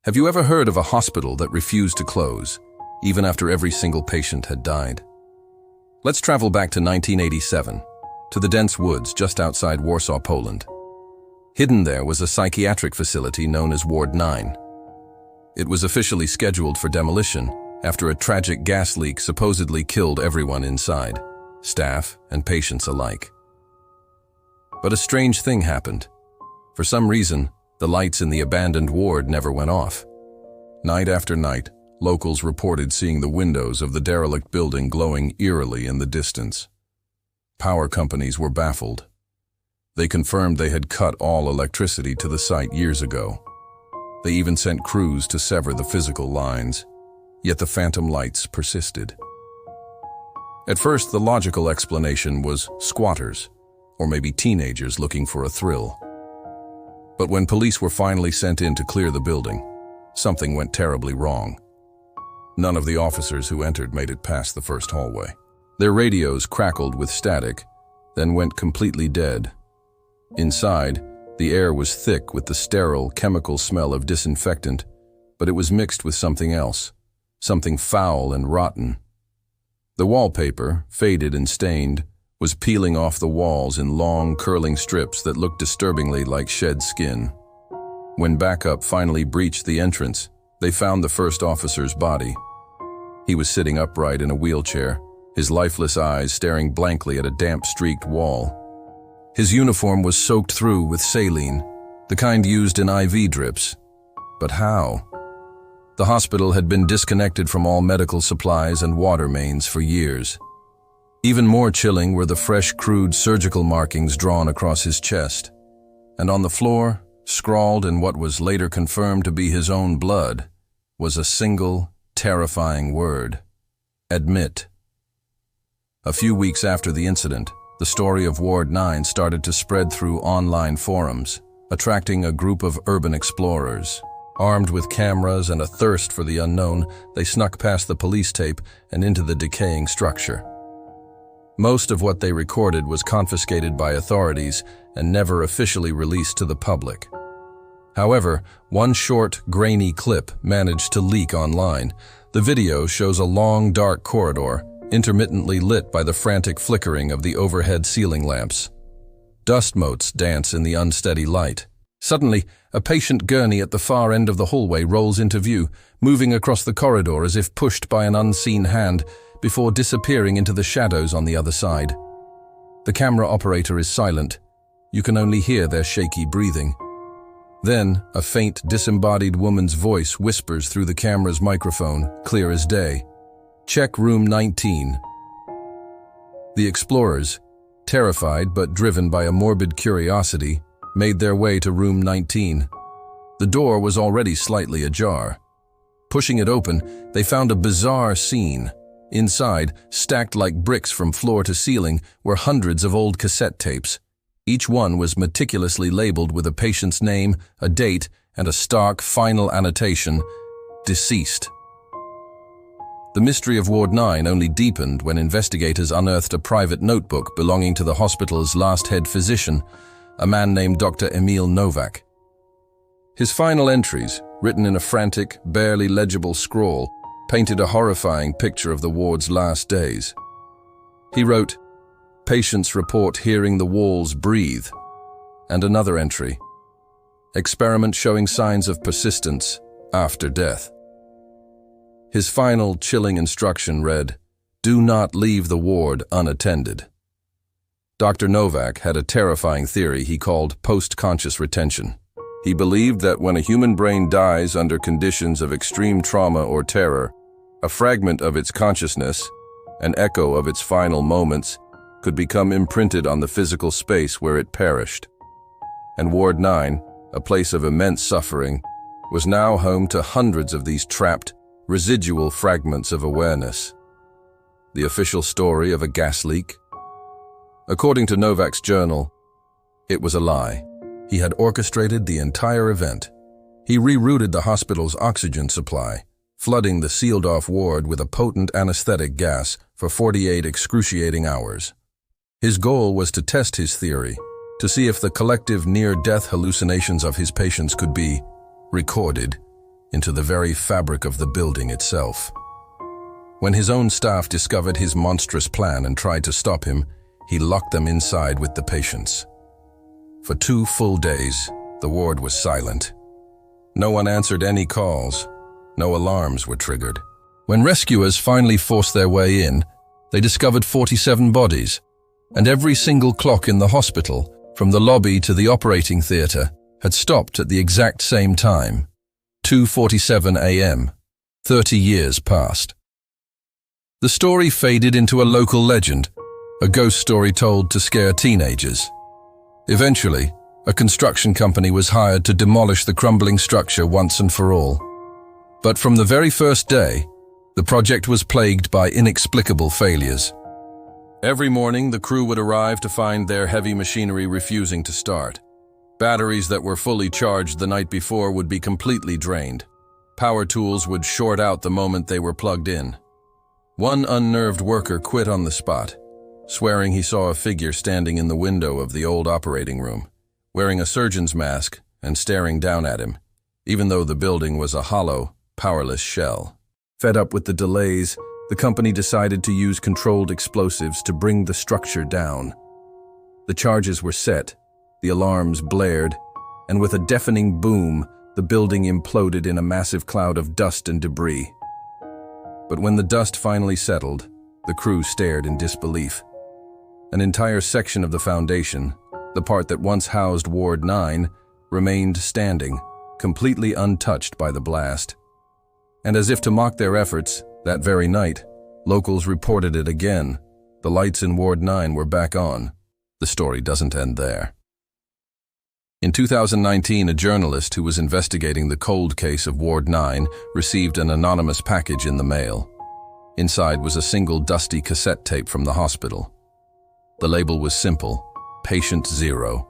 Have you ever heard of a hospital that refused to close, even after every single patient had died? Let's travel back to 1987, to the dense woods just outside Warsaw, Poland. Hidden there was a psychiatric facility known as Ward 9. It was officially scheduled for demolition after a tragic gas leak supposedly killed everyone inside, staff and patients alike. But a strange thing happened. For some reason, the lights in the abandoned ward never went off. Night after night, locals reported seeing the windows of the derelict building glowing eerily in the distance. Power companies were baffled. They confirmed they had cut all electricity to the site years ago. They even sent crews to sever the physical lines, yet the phantom lights persisted. At first, the logical explanation was squatters, or maybe teenagers looking for a thrill. But when police were finally sent in to clear the building, something went terribly wrong. None of the officers who entered made it past the first hallway. Their radios crackled with static, then went completely dead. Inside, the air was thick with the sterile, chemical smell of disinfectant, but it was mixed with something else, something foul and rotten. The wallpaper, faded and stained, was peeling off the walls in long, curling strips that looked disturbingly like shed skin. When backup finally breached the entrance, they found the first officer's body. He was sitting upright in a wheelchair, his lifeless eyes staring blankly at a damp-streaked wall. His uniform was soaked through with saline, the kind used in IV drips. But how? The hospital had been disconnected from all medical supplies and water mains for years. Even more chilling were the fresh, crude surgical markings drawn across his chest. And on the floor, scrawled in what was later confirmed to be his own blood, was a single, terrifying word: admit. A few weeks after the incident, the story of Ward 9 started to spread through online forums, attracting a group of urban explorers. Armed with cameras and a thirst for the unknown, they snuck past the police tape and into the decaying structure. Most of what they recorded was confiscated by authorities and never officially released to the public. However, one short, grainy clip managed to leak online. The video shows a long, dark corridor, intermittently lit by the frantic flickering of the overhead ceiling lamps. Dust motes dance in the unsteady light. Suddenly, a patient gurney at the far end of the hallway rolls into view, moving across the corridor as if pushed by an unseen hand, before disappearing into the shadows on the other side. The camera operator is silent. You can only hear their shaky breathing. Then, a faint, disembodied woman's voice whispers through the camera's microphone, clear as day. "Check room 19. The explorers, terrified but driven by a morbid curiosity, made their way to room 19. The door was already slightly ajar. Pushing it open, they found a bizarre scene. Inside, stacked like bricks from floor to ceiling, were hundreds of old cassette tapes. Each one was meticulously labeled with a patient's name, a date, and a stark final annotation: deceased. The mystery of Ward 9 only deepened when investigators unearthed a private notebook belonging to the hospital's last head physician, a man named Dr. Emil Novak. His final entries, written in a frantic, barely legible scrawl, painted a horrifying picture of the ward's last days. He wrote, "Patients report hearing the walls breathe," and another entry, "Experiment showing signs of persistence after death." His final chilling instruction read, "Do not leave the ward unattended." Dr. Novak had a terrifying theory he called post-conscious retention. He believed that when a human brain dies under conditions of extreme trauma or terror, a fragment of its consciousness, an echo of its final moments, could become imprinted on the physical space where it perished. And Ward 9, a place of immense suffering, was now home to hundreds of these trapped, residual fragments of awareness. The official story of a gas leak? According to Novak's journal, it was a lie. He had orchestrated the entire event. He rerouted the hospital's oxygen supply, flooding the sealed-off ward with a potent anesthetic gas for 48 excruciating hours. His goal was to test his theory, to see if the collective near-death hallucinations of his patients could be recorded, into the very fabric of the building itself. When his own staff discovered his monstrous plan and tried to stop him, he locked them inside with the patients. For 2 full days, the ward was silent. No one answered any calls. No alarms were triggered. When rescuers finally forced their way in, they discovered 47 bodies, and every single clock in the hospital, from the lobby to the operating theater, had stopped at the exact same time, 2:47 a.m. 30 years passed. The story faded into a local legend, a ghost story told to scare teenagers. Eventually, a construction company was hired to demolish the crumbling structure once and for all. But from the very first day, the project was plagued by inexplicable failures. Every morning, the crew would arrive to find their heavy machinery refusing to start. Batteries that were fully charged the night before would be completely drained. Power tools would short out the moment they were plugged in. One unnerved worker quit on the spot, swearing he saw a figure standing in the window of the old operating room, wearing a surgeon's mask and staring down at him, even though the building was a hollow, powerless shell. Fed up with the delays, the company decided to use controlled explosives to bring the structure down. The charges were set, the alarms blared, and with a deafening boom, the building imploded in a massive cloud of dust and debris. But when the dust finally settled, the crew stared in disbelief. An entire section of the foundation, the part that once housed Ward 9, remained standing, completely untouched by the blast. And as if to mock their efforts, that very night, locals reported it again. The lights in Ward 9 were back on. The story doesn't end there. In 2019, a journalist who was investigating the cold case of Ward 9 received an anonymous package in the mail. Inside was a single dusty cassette tape from the hospital. The label was simple, Patient Zero.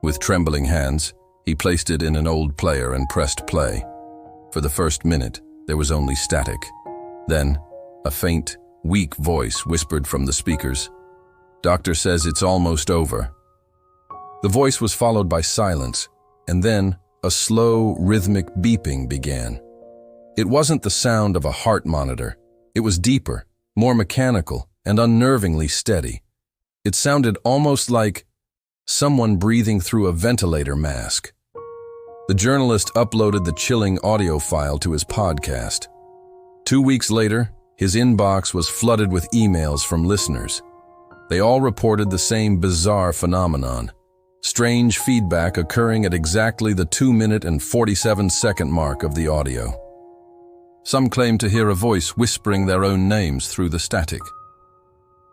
With trembling hands, he placed it in an old player and pressed play. For the first minute, there was only static. Then, a faint, weak voice whispered from the speakers, "Doctor says it's almost over." The voice was followed by silence, and then a slow, rhythmic beeping began. It wasn't the sound of a heart monitor. It was deeper, more mechanical, and unnervingly steady. It sounded almost like someone breathing through a ventilator mask. The journalist uploaded the chilling audio file to his podcast. 2 weeks later, his inbox was flooded with emails from listeners. They all reported the same bizarre phenomenon. Strange feedback occurring at exactly the 2-minute and 47-second mark of the audio. Some claimed to hear a voice whispering their own names through the static.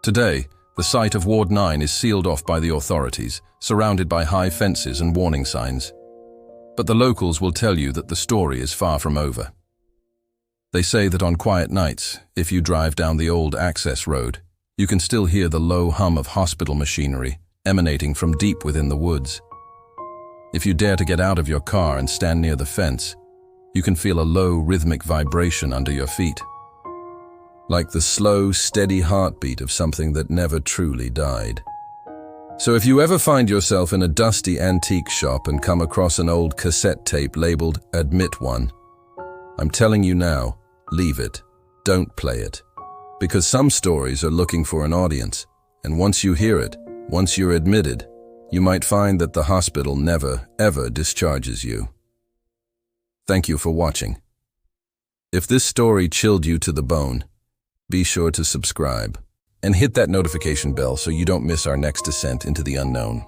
Today, the site of Ward 9 is sealed off by the authorities, surrounded by high fences and warning signs. But the locals will tell you that the story is far from over. They say that on quiet nights, if you drive down the old access road, you can still hear the low hum of hospital machinery emanating from deep within the woods. If you dare to get out of your car and stand near the fence, you can feel a low, rhythmic vibration under your feet, like the slow, steady heartbeat of something that never truly died. So if you ever find yourself in a dusty antique shop and come across an old cassette tape labeled "Admit One," I'm telling you now, leave it. Don't play it. Because some stories are looking for an audience, and once you hear it, once you're admitted, you might find that the hospital never, ever discharges you. Thank you for watching. If this story chilled you to the bone, be sure to subscribe and hit that notification bell so you don't miss our next descent into the unknown.